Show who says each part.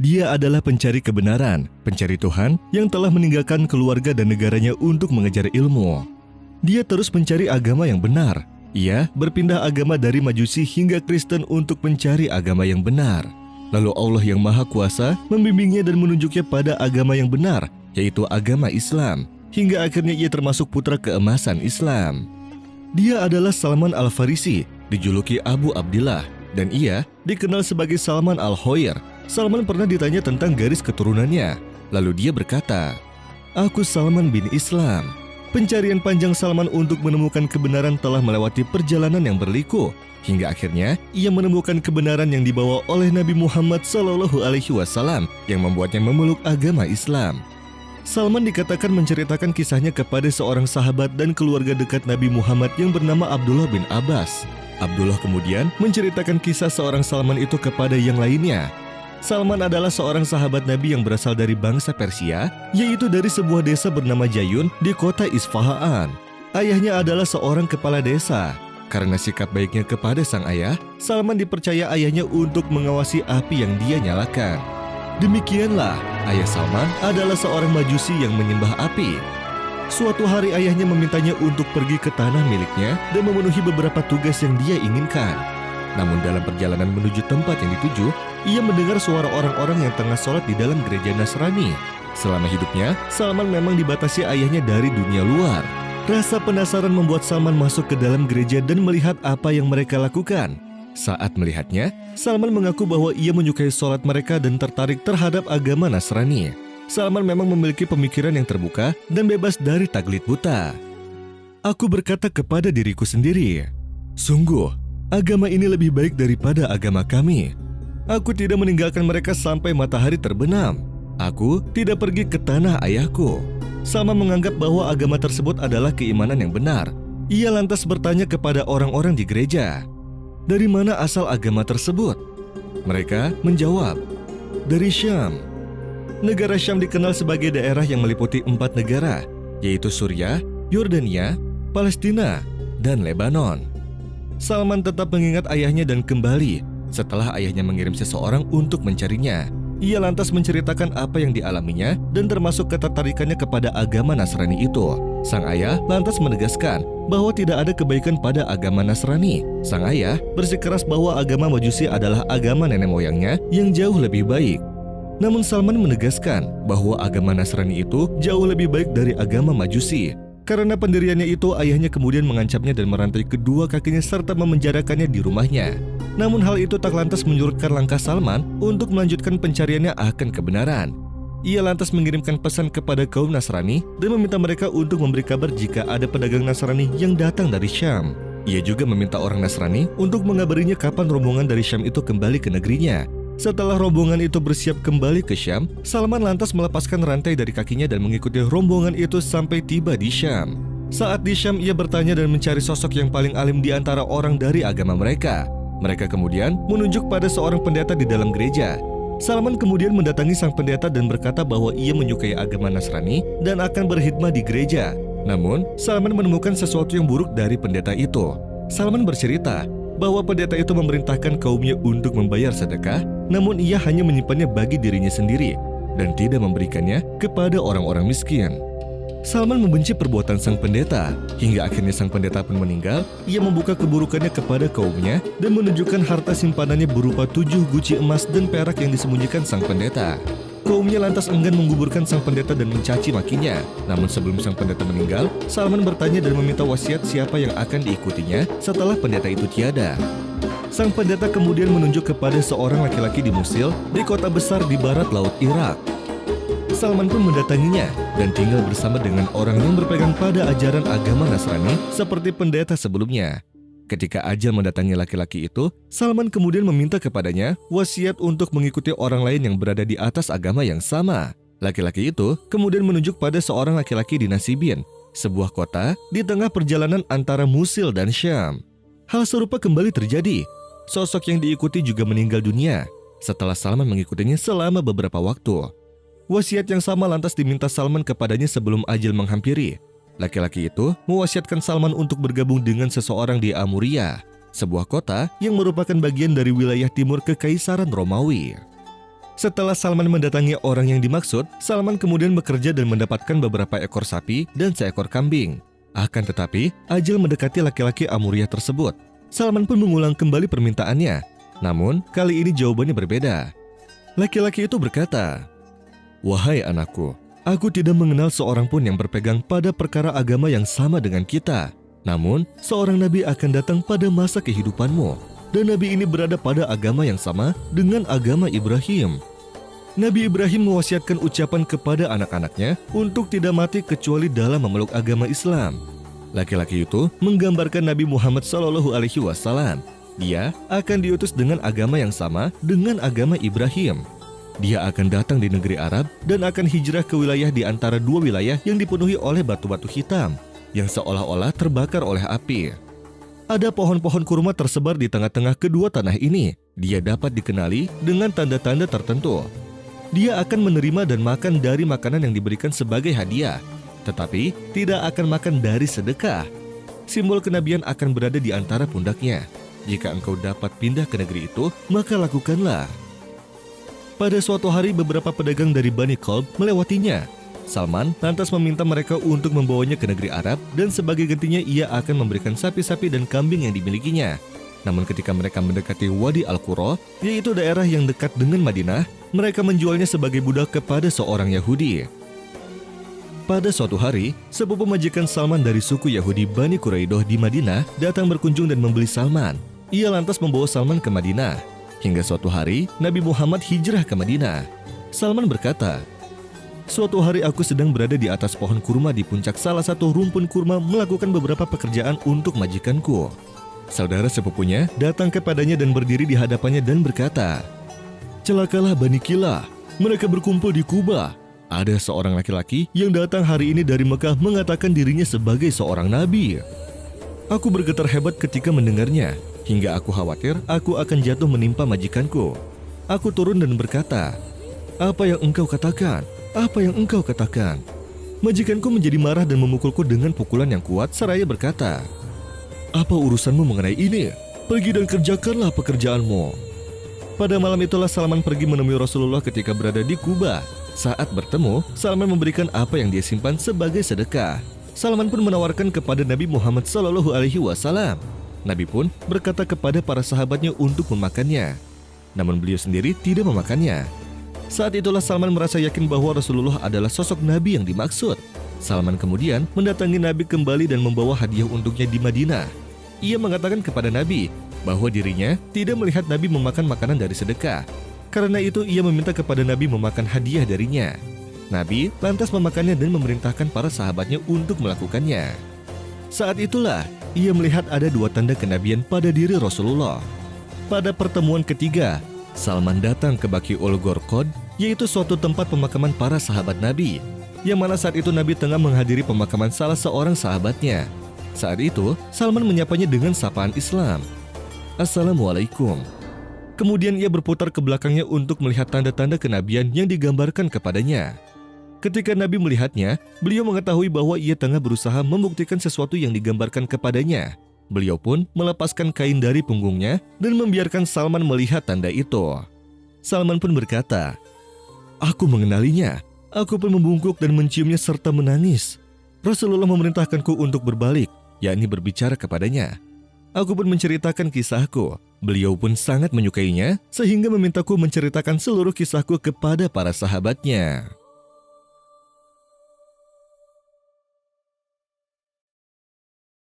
Speaker 1: Dia adalah pencari kebenaran, pencari Tuhan yang telah meninggalkan keluarga dan negaranya untuk mengejar ilmu. Dia terus mencari agama yang benar. Ia berpindah agama dari Majusi hingga Kristen untuk mencari agama yang benar. Lalu Allah yang Maha Kuasa membimbingnya dan menunjuknya pada agama yang benar, yaitu agama Islam. Hingga akhirnya ia termasuk putra keemasan Islam. Dia adalah Salman Al-Farisi, dijuluki Abu Abdillah, dan ia dikenal sebagai Salman Al-Khair. Salman pernah ditanya tentang garis keturunannya. Lalu dia berkata, "Aku Salman bin Islam." Pencarian panjang Salman untuk menemukan kebenaran telah melewati perjalanan yang berliku, hingga akhirnya ia menemukan kebenaran yang dibawa oleh Nabi Muhammad SAW yang membuatnya memeluk agama Islam. Salman dikatakan menceritakan kisahnya kepada seorang sahabat dan keluarga dekat Nabi Muhammad yang bernama Abdullah bin Abbas. Abdullah kemudian menceritakan kisah seorang Salman itu kepada yang lainnya. Salman adalah seorang sahabat Nabi yang berasal dari bangsa Persia, yaitu dari sebuah desa bernama Jayun di kota Isfahan. Ayahnya adalah seorang kepala desa. Karena sikap baiknya kepada sang ayah, Salman dipercaya ayahnya untuk mengawasi api yang dia nyalakan. Demikianlah, ayah Salman adalah seorang Majusi yang menyembah api. Suatu hari ayahnya memintanya untuk pergi ke tanah miliknya dan memenuhi beberapa tugas yang dia inginkan. Namun dalam perjalanan menuju tempat yang dituju, ia mendengar suara orang-orang yang tengah sholat di dalam gereja Nasrani. Selama hidupnya, Salman memang dibatasi ayahnya dari dunia luar. Rasa penasaran membuat Salman masuk ke dalam gereja dan melihat apa yang mereka lakukan. Saat melihatnya, Salman mengaku bahwa ia menyukai sholat mereka dan tertarik terhadap agama Nasrani. Salman memang memiliki pemikiran yang terbuka dan bebas dari taklid buta. Aku berkata kepada diriku sendiri, sungguh, agama ini lebih baik daripada agama kami. Aku tidak meninggalkan mereka sampai matahari terbenam. Aku tidak pergi ke tanah ayahku. Salman menganggap bahwa agama tersebut adalah keimanan yang benar. Ia lantas bertanya kepada orang-orang di gereja, "Dari mana asal agama tersebut?" Mereka menjawab, "Dari Syam." Negara Syam dikenal sebagai daerah yang meliputi 4 negara, yaitu Suriah, Yordania, Palestina, dan Lebanon. Salman tetap mengingat ayahnya dan kembali setelah ayahnya mengirim seseorang untuk mencarinya. Ia lantas menceritakan apa yang dialaminya dan termasuk ketertarikannya kepada agama Nasrani itu. Sang ayah lantas menegaskan bahwa tidak ada kebaikan pada agama Nasrani. Sang ayah bersikeras bahwa agama Majusi adalah agama nenek moyangnya yang jauh lebih baik. Namun Salman menegaskan bahwa agama Nasrani itu jauh lebih baik dari agama Majusi. Karena pendiriannya itu, ayahnya kemudian mengancamnya dan merantai kedua kakinya serta memenjarakannya di rumahnya. Namun hal itu tak lantas menyurutkan langkah Salman untuk melanjutkan pencariannya akan kebenaran. Ia lantas mengirimkan pesan kepada kaum Nasrani dan meminta mereka untuk memberi kabar jika ada pedagang Nasrani yang datang dari Syam. Ia juga meminta orang Nasrani untuk mengabarinya kapan rombongan dari Syam itu kembali ke negerinya. Setelah rombongan itu bersiap kembali ke Syam, Salman lantas melepaskan rantai dari kakinya dan mengikuti rombongan itu sampai tiba di Syam. Saat di Syam, ia bertanya dan mencari sosok yang paling alim di antara orang dari agama mereka. Mereka kemudian menunjuk pada seorang pendeta di dalam gereja. Salman kemudian mendatangi sang pendeta dan berkata bahwa ia menyukai agama Nasrani dan akan berkhidmat di gereja. Namun, Salman menemukan sesuatu yang buruk dari pendeta itu. Salman bercerita bahwa pendeta itu memerintahkan kaumnya untuk membayar sedekah, namun ia hanya menyimpannya bagi dirinya sendiri dan tidak memberikannya kepada orang-orang miskin. Salman membenci perbuatan sang pendeta, hingga akhirnya sang pendeta pun meninggal. Ia membuka keburukannya kepada kaumnya dan menunjukkan harta simpanannya berupa 7 guci emas dan perak yang disembunyikan sang pendeta. Kaumnya lantas enggan menguburkan sang pendeta dan mencaci makinya. Namun sebelum sang pendeta meninggal, Salman bertanya dan meminta wasiat siapa yang akan diikutinya setelah pendeta itu tiada. Sang pendeta kemudian menunjuk kepada seorang laki-laki di Mosul, di kota besar di barat laut Irak. Salman pun mendatanginya dan tinggal bersama dengan orang yang berpegang pada ajaran agama Nasrani seperti pendeta sebelumnya. Ketika ajal mendatangi laki-laki itu, Salman kemudian meminta kepadanya wasiat untuk mengikuti orang lain yang berada di atas agama yang sama. Laki-laki itu kemudian menunjuk pada seorang laki-laki di Nasibin, sebuah kota di tengah perjalanan antara Mosul dan Syam. Hal serupa kembali terjadi. Sosok yang diikuti juga meninggal dunia setelah Salman mengikutinya selama beberapa waktu. Wasiat yang sama lantas diminta Salman kepadanya sebelum ajal menghampiri. Laki-laki itu mewasiatkan Salman untuk bergabung dengan seseorang di Amuria, sebuah kota yang merupakan bagian dari wilayah timur Kekaisaran Romawi. Setelah Salman mendatangi orang yang dimaksud, Salman kemudian bekerja dan mendapatkan beberapa ekor sapi dan seekor kambing. Akan tetapi, ajal mendekati laki-laki Amuriah tersebut. Salman pun mengulang kembali permintaannya. Namun, kali ini jawabannya berbeda. Laki-laki itu berkata, "Wahai anakku, aku tidak mengenal seorang pun yang berpegang pada perkara agama yang sama dengan kita. Namun, seorang nabi akan datang pada masa kehidupanmu, dan nabi ini berada pada agama yang sama dengan agama Ibrahim. Nabi Ibrahim mewasiatkan ucapan kepada anak-anaknya untuk tidak mati kecuali dalam memeluk agama Islam." Laki-laki itu menggambarkan Nabi Muhammad SAW. Dia akan diutus dengan agama yang sama dengan agama Ibrahim. Dia akan datang di negeri Arab dan akan hijrah ke wilayah di antara dua wilayah yang dipenuhi oleh batu-batu hitam yang seolah-olah terbakar oleh api. Ada pohon-pohon kurma tersebar di tengah-tengah kedua tanah ini. Dia dapat dikenali dengan tanda-tanda tertentu. Dia akan menerima dan makan dari makanan yang diberikan sebagai hadiah, tetapi tidak akan makan dari sedekah. Simbol kenabian akan berada di antara pundaknya. Jika engkau dapat pindah ke negeri itu, maka lakukanlah. Pada suatu hari beberapa pedagang dari Bani Qalb melewatinya. Salman lantas meminta mereka untuk membawanya ke negeri Arab dan sebagai gantinya ia akan memberikan sapi-sapi dan kambing yang dimilikinya. Namun ketika mereka mendekati Wadi Al-Qura, yaitu daerah yang dekat dengan Madinah, mereka menjualnya sebagai budak kepada seorang Yahudi. Pada suatu hari, sepupu majikan Salman dari suku Yahudi Bani Quraidah di Madinah datang berkunjung dan membeli Salman. Ia lantas membawa Salman ke Madinah. Hingga suatu hari, Nabi Muhammad hijrah ke Madinah. Salman berkata, "Suatu hari aku sedang berada di atas pohon kurma di puncak salah satu rumpun kurma melakukan beberapa pekerjaan untuk majikanku. Saudara sepupunya datang kepadanya dan berdiri di hadapannya dan berkata, 'Celakalah Bani Kilah, mereka berkumpul di Kuba. Ada seorang laki-laki yang datang hari ini dari Mekah mengatakan dirinya sebagai seorang nabi.' Aku bergetar hebat ketika mendengarnya, hingga aku khawatir aku akan jatuh menimpa majikanku. Aku turun dan berkata, 'Apa yang engkau katakan? Apa yang engkau katakan?' Majikanku menjadi marah dan memukulku dengan pukulan yang kuat seraya berkata, 'Apa urusanmu mengenai ini? Pergi dan kerjakanlah pekerjaanmu.' Pada malam itulah Salman pergi menemui Rasulullah ketika berada di Kuba. Saat bertemu, Salman memberikan apa yang dia simpan sebagai sedekah. Salman pun menawarkan kepada Nabi Muhammad SAW. Nabi pun berkata kepada para sahabatnya untuk memakannya. Namun beliau sendiri tidak memakannya. Saat itulah Salman merasa yakin bahwa Rasulullah adalah sosok Nabi yang dimaksud. Salman kemudian mendatangi Nabi kembali dan membawa hadiah untuknya di Madinah. Ia mengatakan kepada Nabi bahwa dirinya tidak melihat Nabi memakan makanan dari sedekah. Karena itu ia meminta kepada Nabi memakan hadiah darinya. Nabi lantas memakannya dan memerintahkan para sahabatnya untuk melakukannya. Saat itulah ia melihat ada dua tanda kenabian pada diri Rasulullah. Pada pertemuan ketiga, Salman datang ke Baqi ul Gharqad, yaitu suatu tempat pemakaman para sahabat Nabi, yang mana saat itu Nabi tengah menghadiri pemakaman salah seorang sahabatnya. Saat itu, Salman menyapanya dengan sapaan Islam, "Assalamualaikum." Kemudian ia berputar ke belakangnya untuk melihat tanda-tanda kenabian yang digambarkan kepadanya. Ketika Nabi melihatnya, beliau mengetahui bahwa ia tengah berusaha membuktikan sesuatu yang digambarkan kepadanya. Beliau pun melepaskan kain dari punggungnya dan membiarkan Salman melihat tanda itu. Salman pun berkata, "Aku mengenalinya." Aku pun membungkuk dan menciumnya serta menangis. Rasulullah memerintahkanku untuk berbalik, yakni berbicara kepadanya. Aku pun menceritakan kisahku. Beliau pun sangat menyukainya, sehingga memintaku menceritakan seluruh kisahku kepada para sahabatnya.